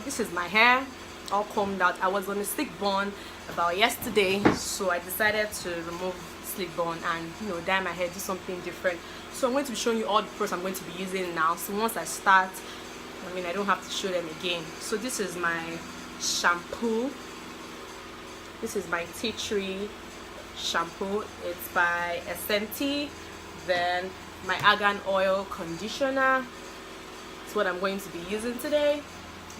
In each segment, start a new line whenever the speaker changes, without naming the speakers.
this is my hair all combed out. I was on a slick bun about yesterday, so I decided to remove slick bun and, you know, dye my hair, do something different. So I'm going to be showing you all the products I'm going to be using now. So once I start, I mean, I don't have to show them again. So this is my shampoo. This is my tea tree shampoo. It's by Escenti. Then my Argan Oil Conditioner. That's what I'm going to be using today.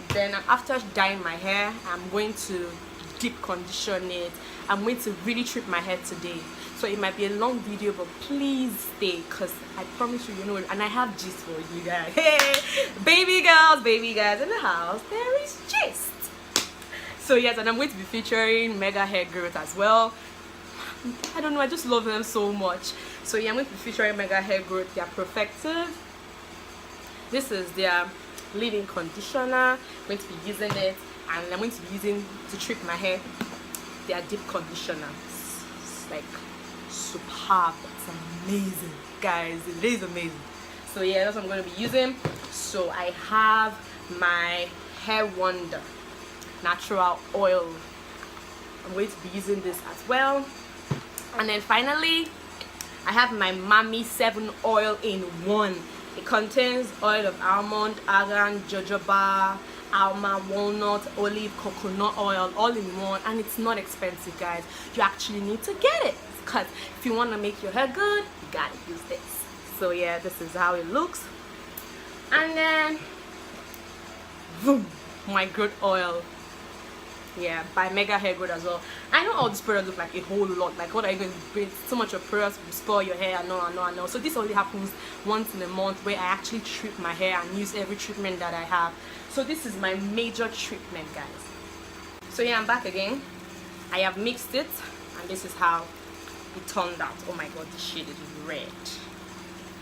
Then after dyeing my hair, I'm going to deep condition it. I'm going to really treat my hair today. So it might be a long video, but please stay, because I promise you, you know, and I have gist for you guys. Hey, baby girls in the house, there is gist. So yes, and I'm going to be featuring Mega Hair Growth as well. I don't know, I just love them so much. So yeah, I'm going to be featuring Mega Hair Growth, their Perfective. This is their leave-in conditioner. I'm going to be using it, and I'm going to be using to treat my hair their deep conditioner. It's like superb. It's amazing, guys. It is amazing. So yeah, that's what I'm going to be using. So I have my Hair Wonder natural oil. I'm going to be using this as well. And then finally, I have my Emami 7 oil in 1. It contains oil of almond, argan, jojoba, almond, walnut, olive, coconut oil, all in one, and it's not expensive, guys. You actually need to get it, because if you want to make your hair good, you gotta use this. So yeah, this is how it looks. And then boom, my growth oil, yeah, by Mega Hair Growth as well. I know all these products look like a whole lot, like what are you going to bring? So much of products will spoil your hair. I know. So this only happens once in a month, where I actually treat my hair and use every treatment that I have. So this is my major treatment, guys. So yeah, I'm back again. I have mixed it, and this is how it turned out. Oh my god, the shade is red.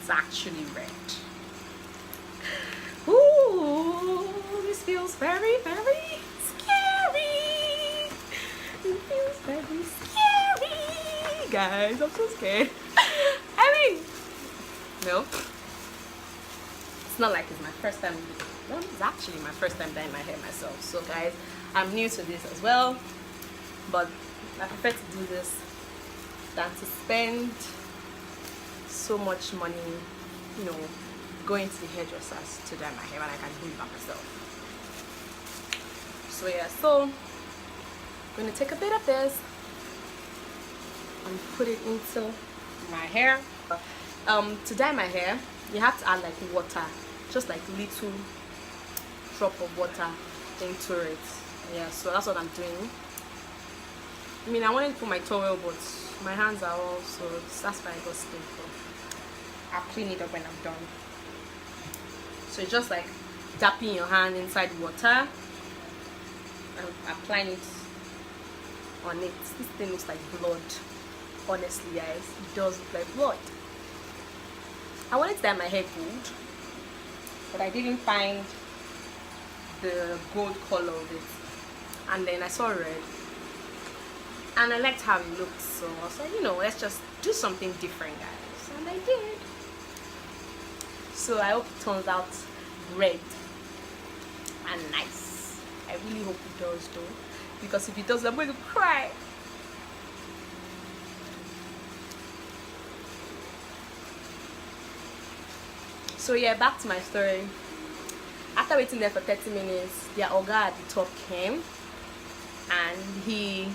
It's actually red. Ooh, this feels very, very scary. It feels very scary, guys. I'm so scared. I mean, no, it's not like it's my first time. No, it's actually my first time dyeing my hair myself. So guys, I'm new to this as well, but I prefer to do this than to spend so much money, you know, going to the hairdressers to dye my hair when I can do it by myself. So yeah, so I'm going to take a bit of this and put it into my hair. To dye my hair, you have to add like water, just like little drop of water into it. Yeah, so that's what I'm doing. I mean, I wanted to put my towel, but my hands are all, so that's why I got stiff. I'll clean it up when I'm done. So it's just like dapping your hand inside water and applying it on it. This thing looks like blood. Honestly, guys, it does look like blood. I wanted to dye my hair gold, but I didn't find the gold color of it, and then I saw red and I liked how it looked, so I was like, you know, let's just do something different, guys, and I did. So I hope it turns out red and nice. I really hope it does though, because if it does, I'm going to cry. So yeah, back to my story. After waiting there for 30 minutes, their Oga at the top came, and he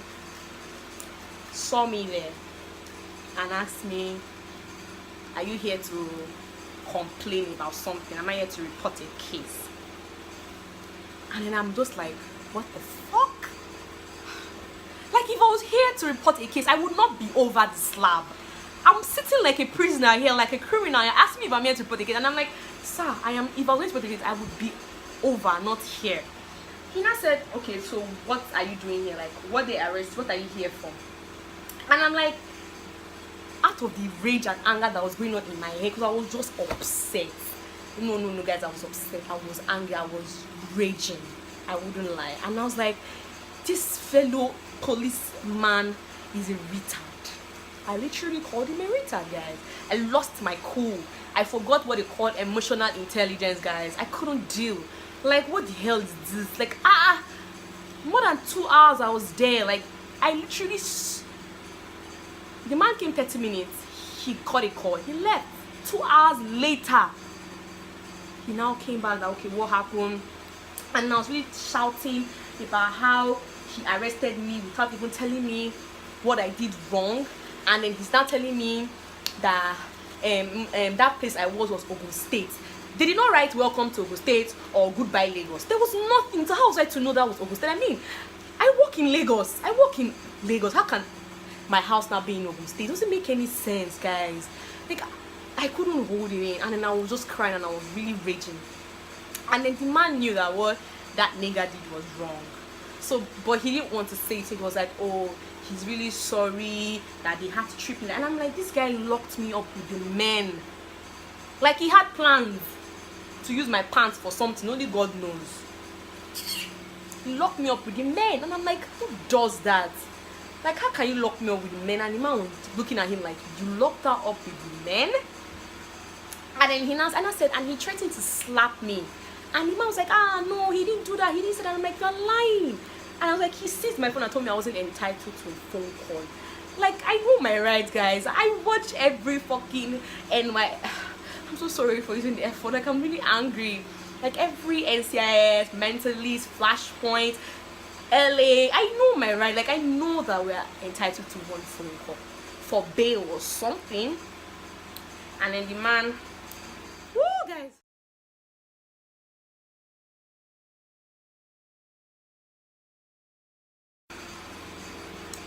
saw me there and asked me, are you here to complain about something? Am I here to report a case? And then I'm just like, what the fuck? Like, if I was here to report a case, I would not be over the slab. I'm sitting like a prisoner here, like a criminal. You're asking me if I'm here to report a case, and I'm like, sir, I am. If I was going to report a case, I would be over, not here. He now said, okay, so what are you doing here? Like, what they arrest? What are you here for? And I'm like, out of the rage and anger that was going on in my head, because I was just upset. No, guys, I was upset. I was angry. I was raging. I wouldn't lie. And I was like, this fellow policeman is a retard. I literally called him a retard, guys. I lost my cool. I forgot what they call emotional intelligence, guys. I couldn't deal. Like, what the hell is this? Like, more than 2 hours I was there. Like, I literally the man came 30 minutes, he got a call, he left. 2 hours later, he now came back, like, okay, what happened? And I was really shouting about how he arrested me without even telling me what I did wrong. And then he's now telling me that that place I was Ogun State. They did not write welcome to Ogun State or goodbye Lagos. There was nothing. So how was I to know that was Ogun State? I mean, I work in Lagos. How can my house now be in Ogun State? It doesn't make any sense, guys. Like, I couldn't hold it in, and then I was just crying and I was really raging. And then the man knew that what that nigga did was wrong. So, but he didn't want to say it. He was like, oh, he's really sorry that they had to trip me. And I'm like, this guy locked me up with the men. Like, he had plans to use my pants for something, only God knows. He locked me up with the men, and I'm like, who does that? Like, how can you lock me up with the men? And the man was looking at him like, you locked her up with the men? And then I said, and he threatened to slap me. And the man was like, no, he didn't do that. He didn't say that. I'm like, you're lying. And I was like, he seized my phone and told me I wasn't entitled to a phone call. Like, I know my rights, guys. I watch every fucking I'm so sorry for using the F word. Like, I'm really angry. Like, every NCIS, Mentalist, Flashpoint, LA, I know my right. Like, I know that we're entitled to one phone call for bail or something. And then the man, woo, guys.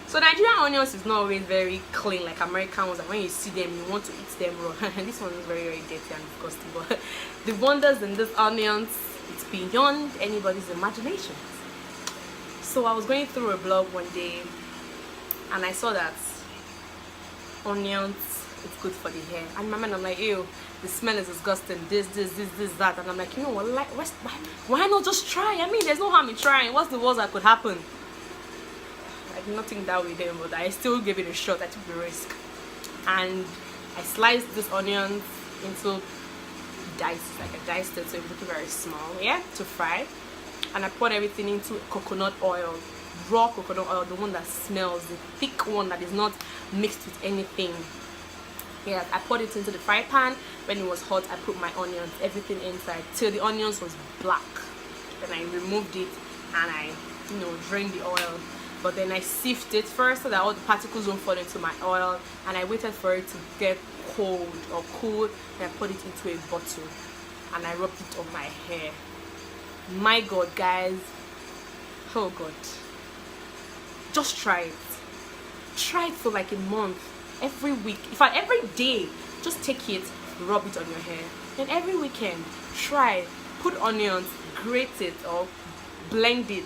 So Nigerian onions is not always very clean like American ones, and when you see them you want to eat them raw. This one is very, very dirty and disgusting, but the wonders in these onions, it's beyond anybody's imagination. So I was going through a blog one day and I saw that onions, it's good for the hair, and my man, I'm like, ew, the smell is disgusting, this, that. And I'm like, you know what, like, why not just try? I mean, there's no harm in trying. What's the worst that could happen? Nothing that with them, but I still gave it a shot. I took the risk, and I sliced this onions into dice, like I diced it so it was looking very small, yeah, to fry. And I poured everything into coconut oil, raw coconut oil, the one that smells, the thick one that is not mixed with anything. Yeah, I poured it into the fry pan. When it was hot, I put my onions, everything inside till the onions was black. Then I removed it and I, drained the oil. But then I sieved it first so that all the particles don't fall into my oil, and I waited for it to get cold or cool. Then I put it into a bottle and I rubbed it on my hair. My God, guys, oh God, just try it. Try it for like a month, every week, in fact every day. Just take it, rub it on your hair. Then every weekend, try, put onions, grate it or blend it,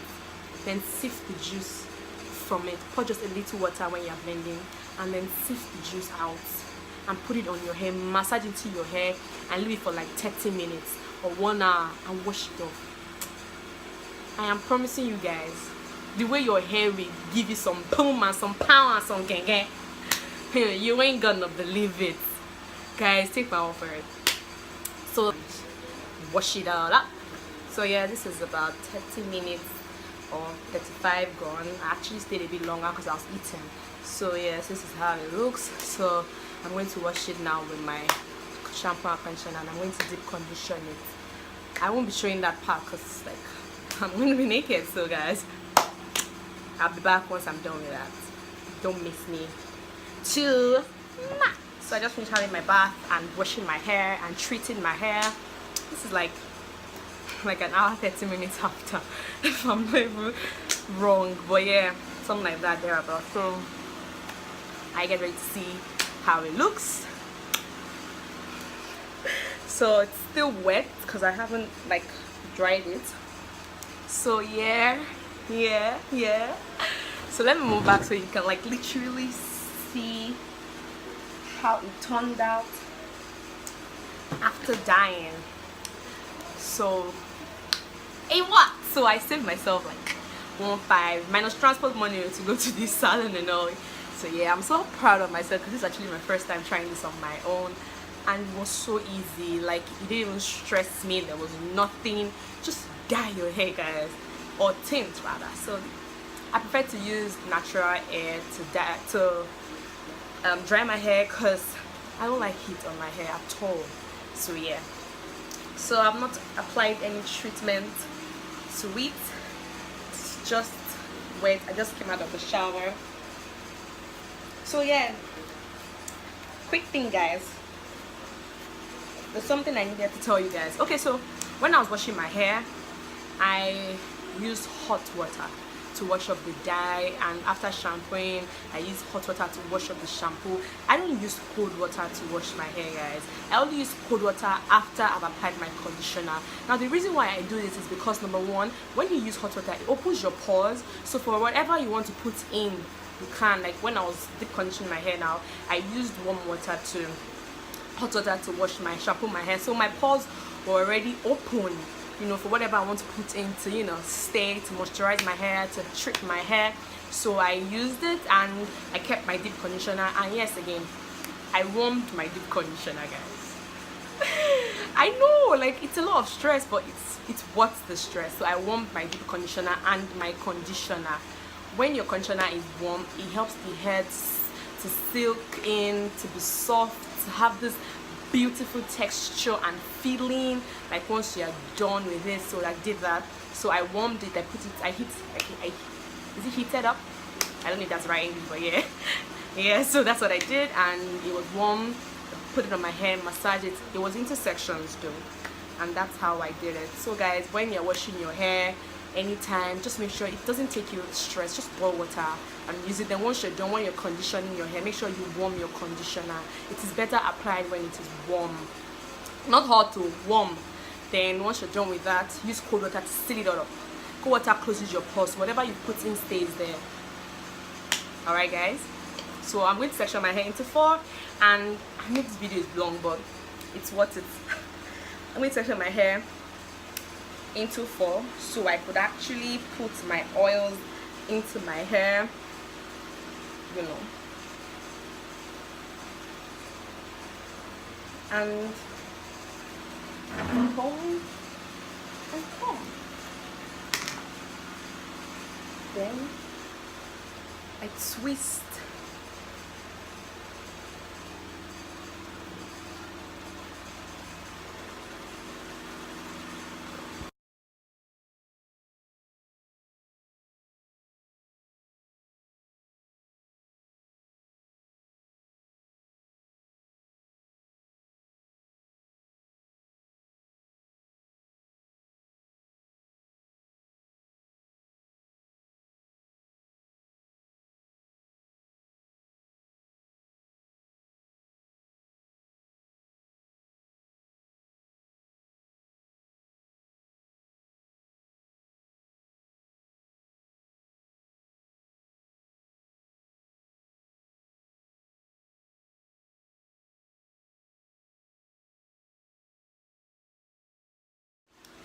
then sift the juice from it. Pour just a little water when you're blending, and then sift the juice out and put it on your hair, massage into your hair, and leave it for like 30 minutes or 1 hour and wash it off. I am promising you guys, the way your hair will give you some boom and some power and some gang, you ain't gonna believe it. Guys, take my word for it. So wash it all up. So yeah, this is about 30 minutes or 35 gone. I actually stayed a bit longer because I was eating. So yes, this is how it looks. So I'm going to wash it now with my shampoo and conditioner, and I'm going to deep condition it. I won't be showing that part because like I'm going to be naked. So guys, I'll be back once I'm done with that. Don't miss me too much. So I just finished having my bath and washing my hair and treating my hair. This is like an hour 30 minutes after, if I'm not even wrong, but yeah, something like that thereabout. So I get ready to see how it looks. So it's still wet because I haven't like dried it. So yeah. So let me move back so you can like literally see how it turned out after dyeing. So it worked. So I saved myself like 1.5 minus transport money to go to this salon and all. So yeah, I'm so proud of myself because this is actually my first time trying this on my own, and it was so easy. Like, it didn't even stress me. There was nothing. Just dye your hair, guys, or tint rather. So I prefer to use natural air to dry my hair, because I don't like heat on my hair at all. So yeah, so I've not applied any treatment to it. It's just wet. I just came out of the shower. So yeah, quick thing, guys, there's something I needed to tell you guys. Okay, so when I was washing my hair, I used hot water to wash up the dye, and after shampooing I use hot water to wash up the shampoo. I don't use cold water to wash my hair, guys. I only use cold water after I've applied my conditioner. Now the reason why I do this is because, number one, when you use hot water, it opens your pores, so for whatever you want to put in, you can. Like when I was deep conditioning my hair, now I used hot water to wash my shampoo my hair, so my pores were already open, you know, for whatever I want to put in to, you know, stay, to moisturize my hair, to treat my hair. So I used it and I kept my deep conditioner. And yes, again, I warmed my deep conditioner, guys. I know, like, it's a lot of stress, but it's worth the stress. So I warmed my deep conditioner and my conditioner. When your conditioner is warm, it helps the hair to silk in, to be soft, to have this beautiful texture and feeling, like once you are done with it. So I did that. So I warmed it, is it heated up? I don't know if that's right English, but yeah. Yeah, so that's what I did, and it was warm. Put it on my hair, massage it. It was into sections though, and that's how I did it. So guys, when you're washing your hair anytime, just make sure it doesn't take you stress. Just boil water and use it. Then once you're done, when you're conditioning your hair, make sure you warm your conditioner. It is better applied when it is warm, not hot, to warm. Then once you're done with that, use cold water to seal it all up. Cold water closes your pores, whatever you put in stays there. Alright guys, so I'm going to section my hair into 4, and I know this video is long, but it's worth it. I'm going to section my hair into 4 so I could actually put my oils into my hair, you know, and comb and comb. Then I twist.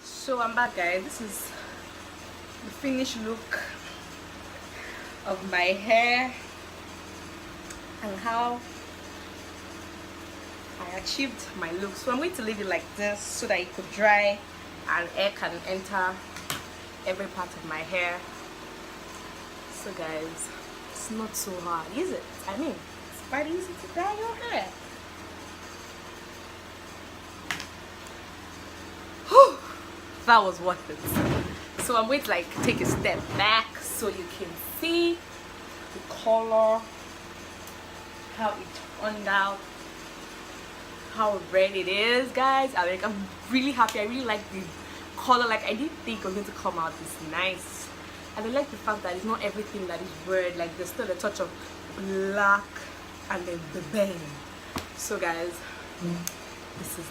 So I'm back, guys. This is the finished look of my hair and how I achieved my look. So I'm going to leave it like this so that it could dry and air can enter every part of my hair. So guys, it's not so hard, is it? I mean, it's quite easy to dye your hair. Whew, that was worth it. So I'm going to like take a step back so you can see the color, how it turned out, how red it is, guys. I'm really happy. I really like the color. Like, I didn't think it was going to come out this nice, and I like the fact that it's not everything that is red. Like, there's still a touch of black and then the bang. So guys, this is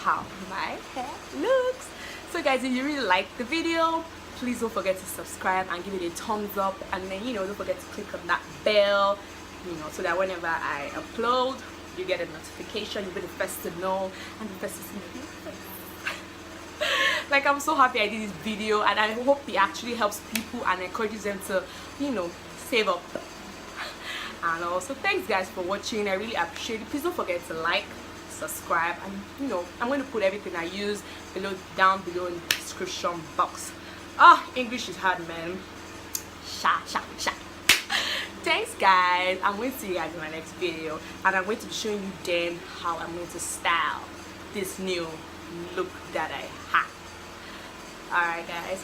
how my hair looks. So guys, if you really like the video, please don't forget to subscribe and give it a thumbs up, and then, you know, don't forget to click on that bell, you know, so that whenever I upload, you get a notification. You'll be the first to know and the first to see my face. Like, I'm so happy I did this video, and I hope it actually helps people and encourages them to, you know, save up. And also, thanks guys for watching. I really appreciate it. Please don't forget to like, subscribe, and you know, I'm going to put everything I use down below in the description box. English is hard, man. Sha. Thanks guys, I'm going to see you guys in my next video, and I'm going to be showing you then how I'm going to style this new look that I have. Alright guys,